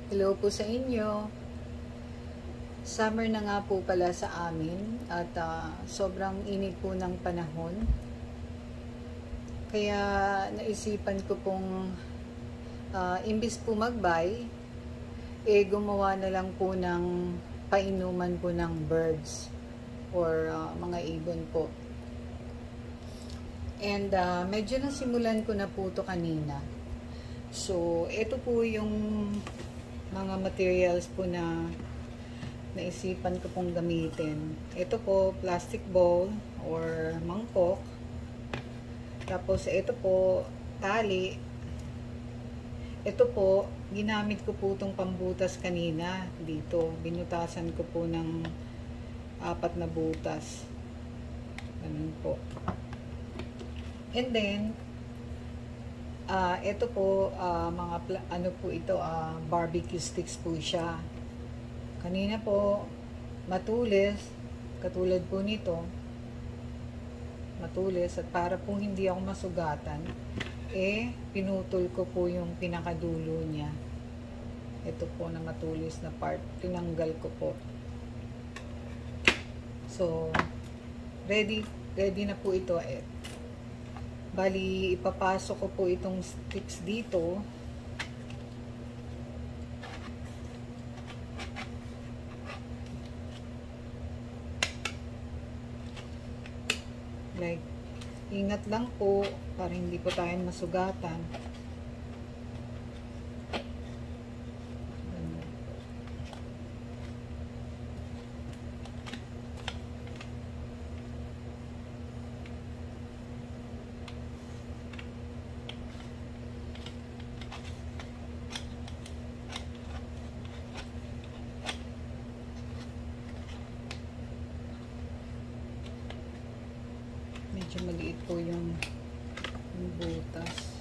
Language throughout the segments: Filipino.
Hello po sa inyo. Summer na nga po pala sa amin at sobrang init po ng panahon. Kaya naisipan ko pong imbis po mag-buy, gumawa na lang po ng painuman po ng birds or mga ibon po. And medyo nasimulan ko na po ito kanina. So, ito po yung mga materials po na naisipan ko pong gamitin. Ito po, plastic bowl or mangkok. Tapos, ito po, tali. Ito po, ginamit ko po itong pambutas kanina dito. Binutasan ko po ng 4 na butas. Ganun po. And then, ito po, ano po ito, barbecue sticks po siya. Kanina po, matulis, katulad po nito, matulis, at para po hindi ako masugatan, pinutol ko po yung pinakadulo niya. Ito po na matulis na part, tinanggal ko po. So, ready na po ito. Bali, ipapasok ko po itong sticks dito. Like, ingat lang po para hindi po tayo masugatan. Medyo maliit po yung butas.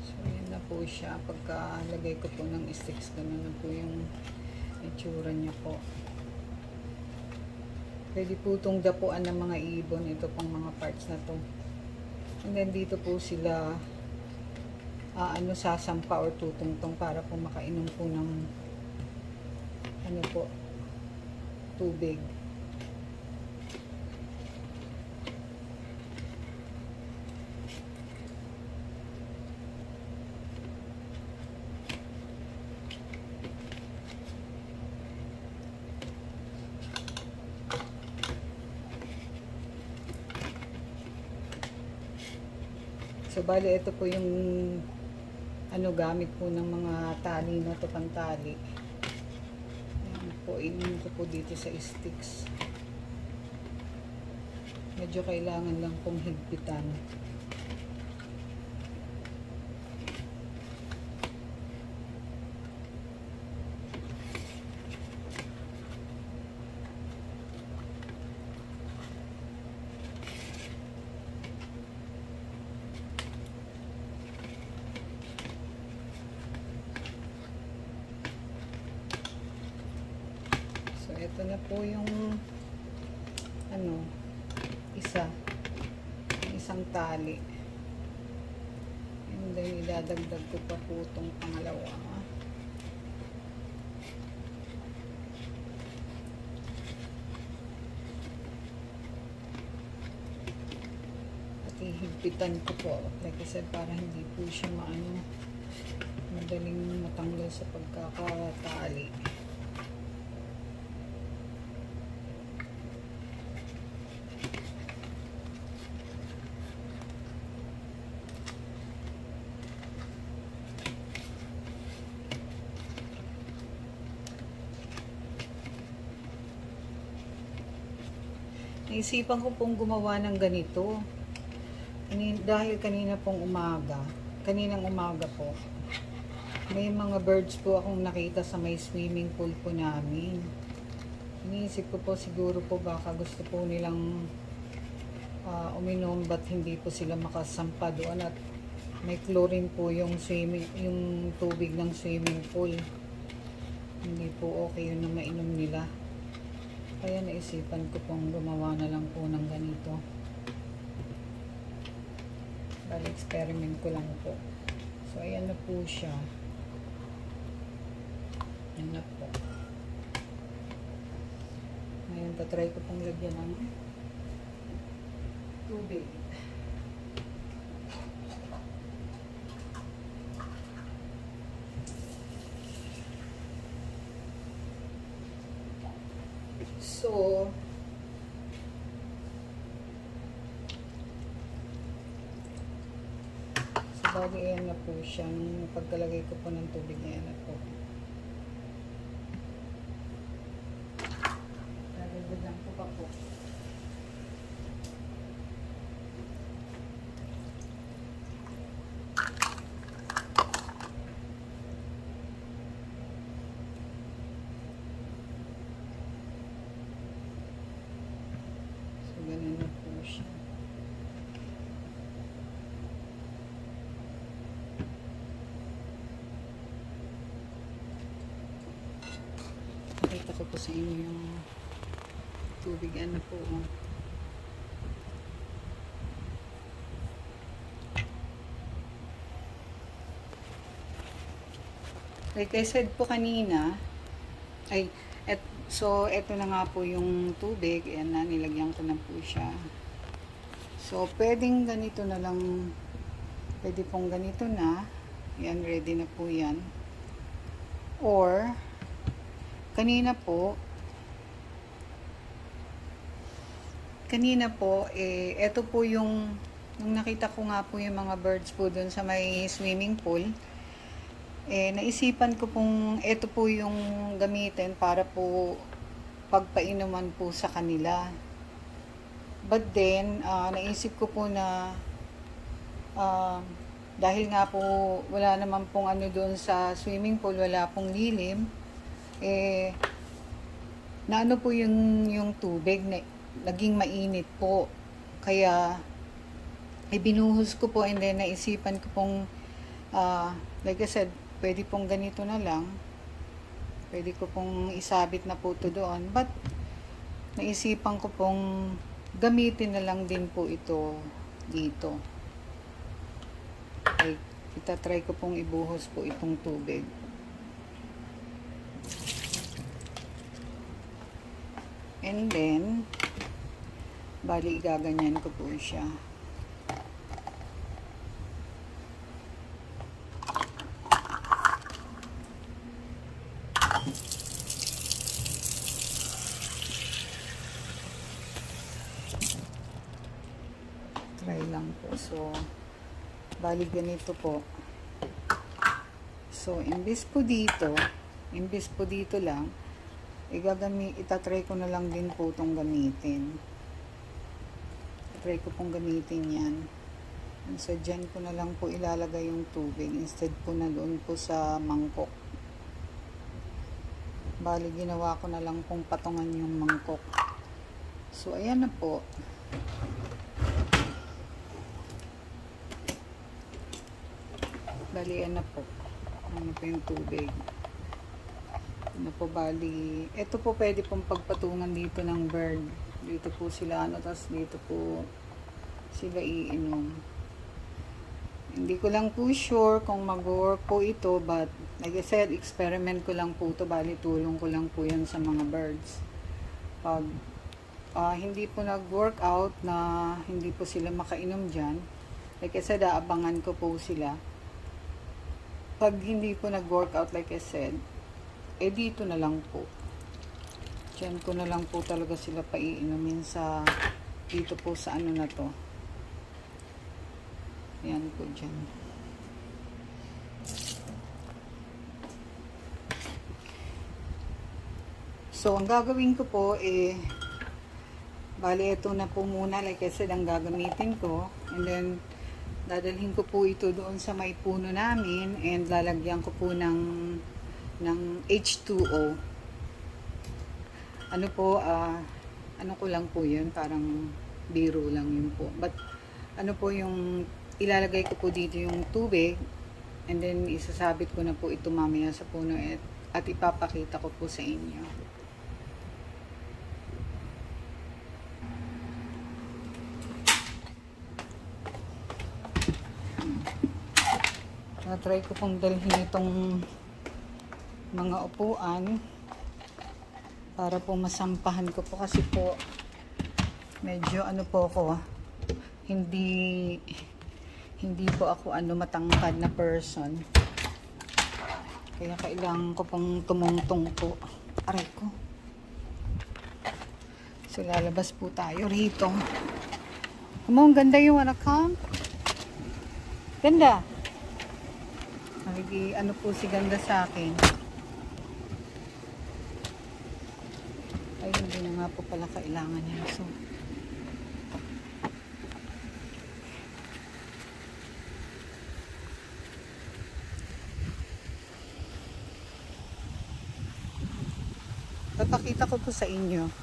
So, yan na po siya. Pagkalagay ko po ng sticks, ganun na po yung itsura niya po. Pwede po itong dapuan ng mga ibon. Ito pong mga parts na to. And then dito po sila sasampa or tutungtong para po makainom po ng tubig. So, bali, ito po yung gamit po ng mga tali na to, pantali. Ayan po, inin ko po dito sa sticks. Medyo kailangan lang pong higpitan. Ito na po yung isang tali. And then idadagdag ko pa po itong pangalawa. At ihigpitan ko po, like I said, para hindi po siya madaling matanggal sa pagkakatali. Naisipan ko pong gumawa ng ganito. Dahil kaninang umaga po, may mga birds po akong nakita sa may swimming pool po namin. Iniisip ko po siguro po baka gusto po nilang uminom, ba't hindi po sila makasampa doon at may chlorine po yung tubig ng swimming pool. Hindi po okay yun na mainom nila. Kaya naisipan ko pong gumawa na lang po ng ganito. Bali, experiment ko lang po. So, ayan na po siya. Ayan na po. Ngayon, tatry ko pong lagyan ng tubig. So, bali, ayan na po siya. Nung pagkalagay ko po ng tubig, ayan na po. Dadagdagan ko pa po. So, ganun na po siya. Nakita ko po sa inyo yung tubig. Ano po. Like I said po kanina, so eto na nga po yung tubig. Ayan na, nilagyan ko na po siya. So, pwedeng ganito na lang. Pwede pong ganito na. Ayan, ready na po yan. Or, kanina po, eto po yung, nung nakita ko nga po yung mga birds po dun sa may swimming pool, naisipan ko pong, eto po yung gamitin para po pagpainuman po sa kanila. But then, naisip ko po na, dahil nga po, wala naman pong ano doon sa swimming pool, wala pong lilim, na ano po yung tubig, naging mainit po. Kaya, binuhos ko po and then naisipan ko pong, like I said, pwede pong ganito na lang. Pwede ko pong isabit na po ito doon. But, naisipan ko pong gamitin na lang din po ito dito. Okay, itatry ko pong ibuhos po itong tubig. And then, bali, gaganyan ko po siya. Try lang po. So, bali ganito po. So, imbis po dito lang, itatry ko na lang din po itong gamitin. Try ko pong gamitin yan. So, dyan ko na lang po ilalagay yung tubig instead po na doon po sa mangkok. Bali, ginawa ko na lang pong patungan yung mangkok. So, ayan na po. Bali, ayan na po. Ano po yung tubig. Ano po, bali. Ito po pwede pong pagpatungan dito ng bird. Dito po sila, tapos dito po sila iinom. Hindi ko lang po sure kung mag-work po ito, but like I said, experiment ko lang po ito. Bali, tulong ko lang po yan sa mga birds. Pag hindi po nag-workout na hindi po sila makainom dyan, like I said, aabangan ko po sila. Pag hindi po nag-workout, like I said, dito na lang po. Diyan ko na lang po talaga sila paiinumin sa, dito po sa ano na to. Yan po dyan. So, ang gagawin ko po, bali, ito na po muna, like I said, ang gagamitin ko. And then, dadalhin ko po ito doon sa may puno namin and lalagyan ko po ng H2O. Ano po, ano ko lang po yun, parang biro lang yun po. But, ano po yung ilalagay ko po dito yung tubig and then isasabit ko na po ito mamaya sa puno at ipapakita ko po sa inyo. Try ko pong dalhin itong mga upuan para po masampahan ko po kasi po medyo ano po ako, hindi po ako matangkad na person. Kaya kailangan ko pong tumungtong po. Aray ko. So lalabas po tayo rito. Ang ganda yung come? Ganda. Ano po si ganda sa akin. Ay, hindi na nga po pala kailangan niya. So, papakita ko po sa inyo.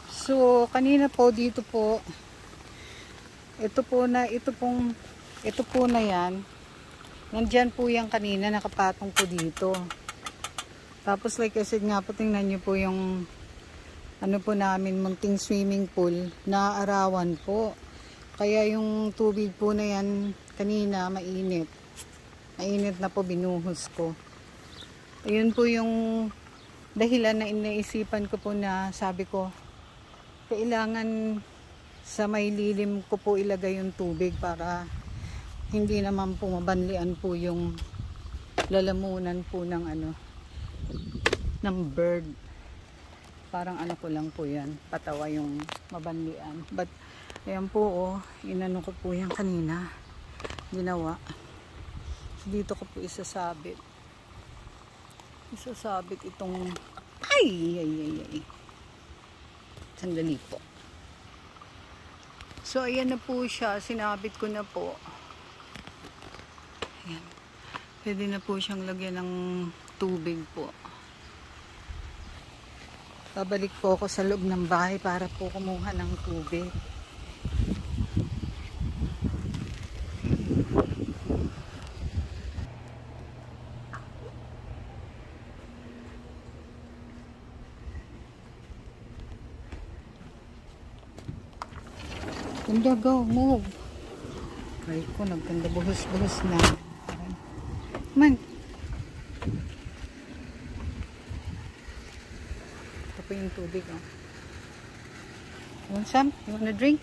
So, kanina po dito po, ito po na yan. Nandyan po yan kanina, nakapatong po dito. Tapos like I said nga po, tingnan nyo po yung ano po namin, munting swimming pool na arawan po. Kaya yung tubig po na yan kanina, mainit. Mainit na po, binuhos ko. Ayun po yung dahilan na inaisipan ko po na sabi ko, kailangan sa may lilim ko po ilagay yung tubig para hindi naman po mabanlian po yung lalamunan po ng ng bird. Parang ko lang po yan, patawa yung mabanlian. But ayan po inano ko po yan kanina, ginawa. So, dito ko po isasabit itong ay sandali po. So ayan na po siya, sinabit ko na po. Ayan. Pwede na po siyang lagyan ng tubig po. Babalik po ako sa loob ng bahay para po kumuha ng tubig. Ganda, go, move. Right ko, nagganda, buhos-buhos na. Man. Ito po yung tubig, You want some? You wanna drink?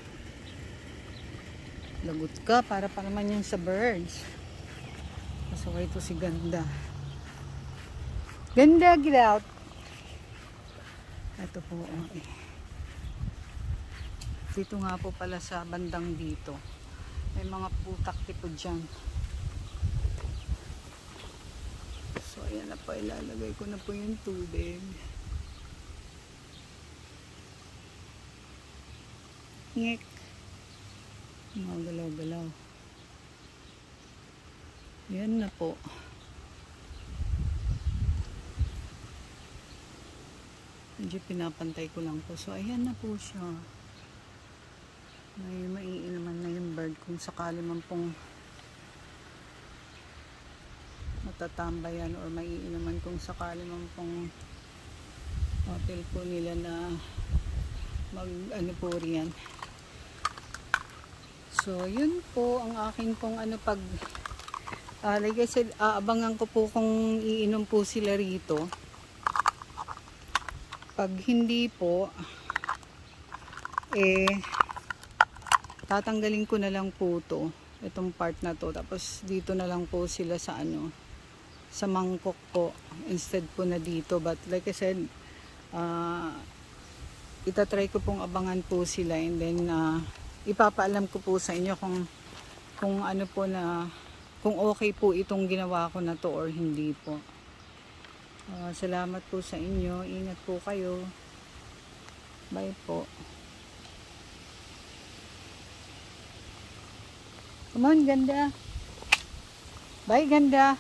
Lagot ka, para pa naman yung sa birds. Masaway ito si Ganda. Ganda, get out. Ito po, Dito nga po pala sa bandang dito. May mga putak tipo dyan. So, ayan na po. Ilalagay ko na po yung tubig. Ngek. Mga galaw-galaw. Yan na po. Medyo pinapantay ko lang po. So, ayan na po siya. May maiinuman na yung bird kung sakali man pong matatambayan or maiinuman kung sakali man pong hotel po nila na po riyan. So yun po ang aking pong pag like I said, aabangan ko po kung iinom po sila rito. Pag hindi po tatanggalin ko na lang po itong part na to, tapos dito na lang po sila sa sa mangkok po instead po na dito. But like I said, itatry ko pong abangan po sila and then ipapaalam ko po sa inyo kung kung okay po itong ginawa ko na to or hindi po. Salamat po sa inyo, ingat po kayo, bye po. Come on, Ganda. Bye, Ganda.